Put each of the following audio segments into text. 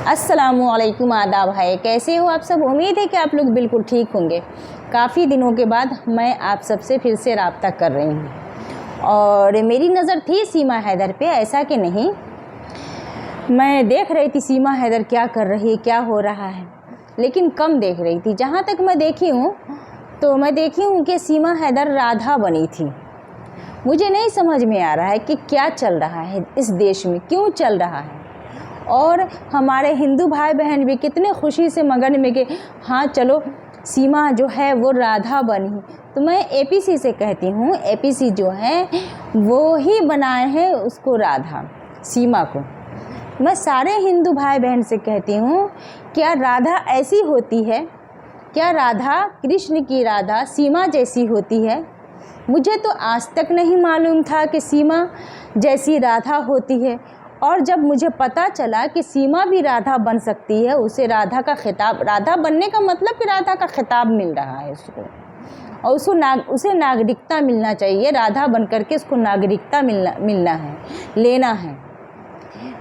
अस्सलामुअलैकुम, आदाब है। कैसे हो आप सब? उम्मीद है कि आप लोग बिल्कुल ठीक होंगे। काफ़ी दिनों के बाद मैं आप सबसे फिर से रब्ता कर रही हूँ और मेरी नज़र थी सीमा हैदर पे, ऐसा कि नहीं। मैं देख रही थी सीमा हैदर क्या कर रही है, क्या हो रहा है, लेकिन कम देख रही थी। जहाँ तक मैं देखी हूँ तो मैं देखी हूँ कि सीमा हैदर राधा बनी थी। मुझे नहीं समझ में आ रहा है कि क्या चल रहा है इस देश में, क्यों चल रहा है। और हमारे हिंदू भाई बहन भी कितने खुशी से मगन में कि हाँ चलो सीमा जो है वो राधा बनी। तो मैं एपीसी से कहती हूँ, एपीसी जो है वो ही बनाए हैं उसको राधा, सीमा को। मैं सारे हिंदू भाई बहन से कहती हूँ, क्या राधा ऐसी होती है? क्या राधा कृष्ण की राधा सीमा जैसी होती है? मुझे तो आज तक नहीं मालूम था कि सीमा जैसी राधा होती है। और जब मुझे पता चला कि सीमा भी राधा बन सकती है, उसे राधा का खिताब, राधा बनने का मतलब कि राधा का खिताब मिल रहा है उसको, और उसे नागरिकता मिलना चाहिए। राधा बन करके उसको नागरिकता मिलना है, लेना है।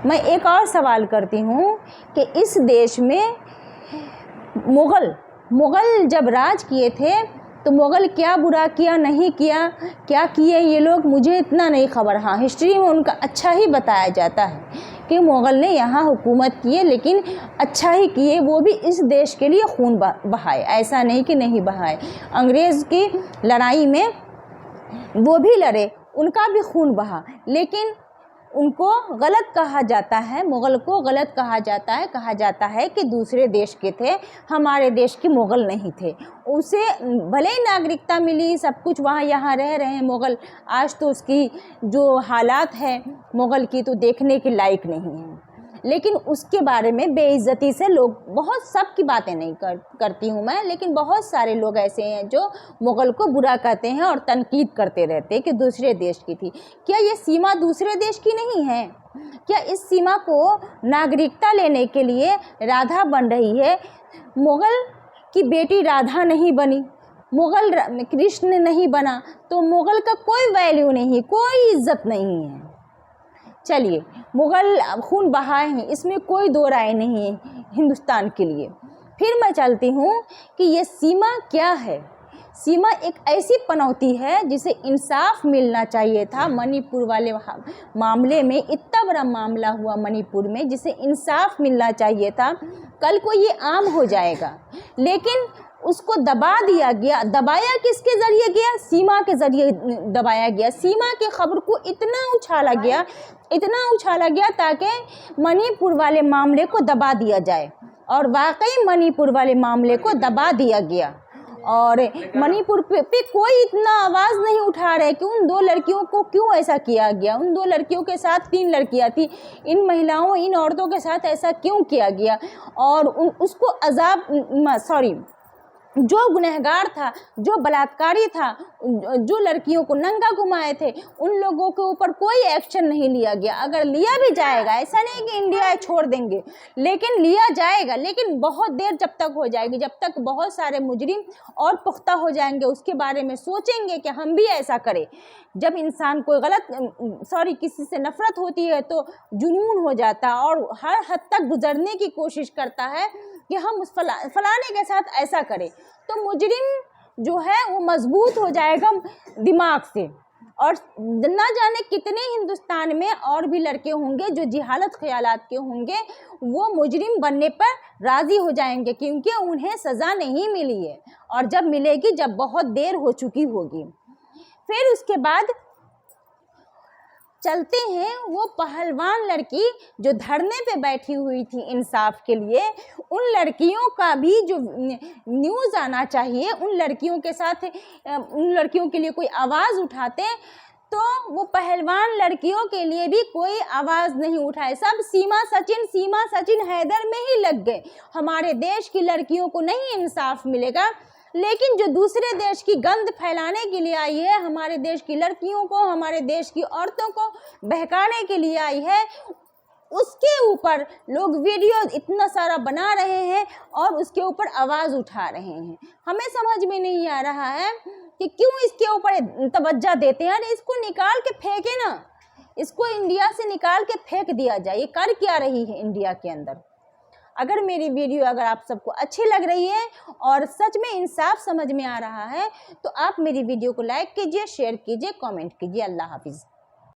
मैं एक और सवाल करती हूँ कि इस देश में मुग़ल जब राज किए थे तो मुग़ल क्या बुरा किया, नहीं किया, क्या किए ये लोग, मुझे इतना नहीं खबर। हाँ, हिस्ट्री में उनका अच्छा ही बताया जाता है कि मुग़ल ने यहाँ हुकूमत किए, लेकिन अच्छा ही किए। वो भी इस देश के लिए खून बहाए, ऐसा नहीं कि नहीं बहाए। अंग्रेज़ की लड़ाई में वो भी लड़े, उनका भी खून बहा, लेकिन उनको गलत कहा जाता है, मुग़ल को गलत कहा जाता है कि दूसरे देश के थे, हमारे देश के मुग़ल नहीं थे। उसे भले ही नागरिकता मिली, सब कुछ वहाँ यहाँ रह रहे हैं मुग़ल, आज तो उसकी जो हालात है मुग़ल की तो देखने के लायक नहीं है। लेकिन उसके बारे में बेइज्जती से लोग, बहुत सब की बातें नहीं करती हूँ मैं, लेकिन बहुत सारे लोग ऐसे हैं जो मुग़ल को बुरा कहते हैं और तनकीद करते रहते हैं कि दूसरे देश की थी। क्या ये सीमा दूसरे देश की नहीं है? क्या इस सीमा को नागरिकता लेने के लिए राधा बन रही है? मुग़ल की बेटी राधा नहीं बनी, मुग़ल कृष्ण नहीं बना, तो मुग़ल का कोई वैल्यू नहीं, कोई इज्जत नहीं है। चलिए, मुग़ल खून बहाए हैं, इसमें कोई दो राय नहीं है हिंदुस्तान के लिए। फिर मैं चलती हूँ कि ये सीमा क्या है। सीमा एक ऐसी पनौती है जिसे इंसाफ मिलना चाहिए था। मणिपुर वाले मामले में इतना बड़ा मामला हुआ मणिपुर में, जिसे इंसाफ मिलना चाहिए था। कल को ये आम हो जाएगा, लेकिन उसको दबा दिया गया। दबाया किसके ज़रिए गया? सीमा के ज़रिए दबाया गया। सीमा की खबर को इतना उछाला गया ताकि मणिपुर वाले मामले को दबा दिया जाए, और वाकई मणिपुर वाले मामले को दबा दिया गया। और मणिपुर पे कोई इतना आवाज़ नहीं उठा रहे कि उन दो लड़कियों को क्यों ऐसा किया गया। उन दो लड़कियों के साथ 3 लड़कियां थी, इन महिलाओं, इन औरतों के साथ ऐसा क्यों किया गया। और उसको जो गुनहगार था, जो बलात्कारी था, जो लड़कियों को नंगा घुमाए थे, उन लोगों के ऊपर कोई एक्शन नहीं लिया गया। अगर लिया भी जाएगा, ऐसा नहीं कि इंडिया छोड़ देंगे, लेकिन लिया जाएगा, लेकिन बहुत देर जब तक हो जाएगी, जब तक बहुत सारे मुजरिम और पुख्ता हो जाएंगे, उसके बारे में सोचेंगे कि हम भी ऐसा करें। जब इंसान को किसी से नफरत होती है तो जुनून हो जाता है और हर हद तक गुजरने की कोशिश करता है कि हम उस फलाने के साथ ऐसा करें, तो मुजरिम जो है वो मजबूत हो जाएगा दिमाग से। और ना जाने कितने हिंदुस्तान में और भी लड़के होंगे जो जिहालत ख्यालात के होंगे, वो मुजरिम बनने पर राज़ी हो जाएंगे, क्योंकि उन्हें सज़ा नहीं मिली है, और जब मिलेगी, जब बहुत देर हो चुकी होगी। फिर उसके बाद चलते हैं वो पहलवान लड़की जो धरने पे बैठी हुई थी इंसाफ के लिए। उन लड़कियों का भी जो न्यूज़ आना चाहिए, उन लड़कियों के साथ, उन लड़कियों के लिए कोई आवाज़ उठाते, तो वो पहलवान लड़कियों के लिए भी कोई आवाज़ नहीं उठाए। सब सीमा सचिन हैदर में ही लग गए। हमारे देश की लड़कियों को नहीं इंसाफ मिलेगा, लेकिन जो दूसरे देश की गंद फैलाने के लिए आई है, हमारे देश की लड़कियों को, हमारे देश की औरतों को बहकाने के लिए आई है, उसके ऊपर लोग वीडियो इतना सारा बना रहे हैं और उसके ऊपर आवाज़ उठा रहे हैं। हमें समझ में नहीं आ रहा है कि क्यों इसके ऊपर तवज्जो देते हैं। अरे इसको निकाल के फेंके ना, इसको इंडिया से निकाल के फेंक दिया जाए। ये कर क्या रही है इंडिया के अंदर? अगर मेरी वीडियो अगर आप सबको अच्छी लग रही है और सच में इंसाफ समझ में आ रहा है तो आप मेरी वीडियो को लाइक कीजिए, शेयर कीजिए, कमेंट कीजिए। अल्लाह हाफिज़।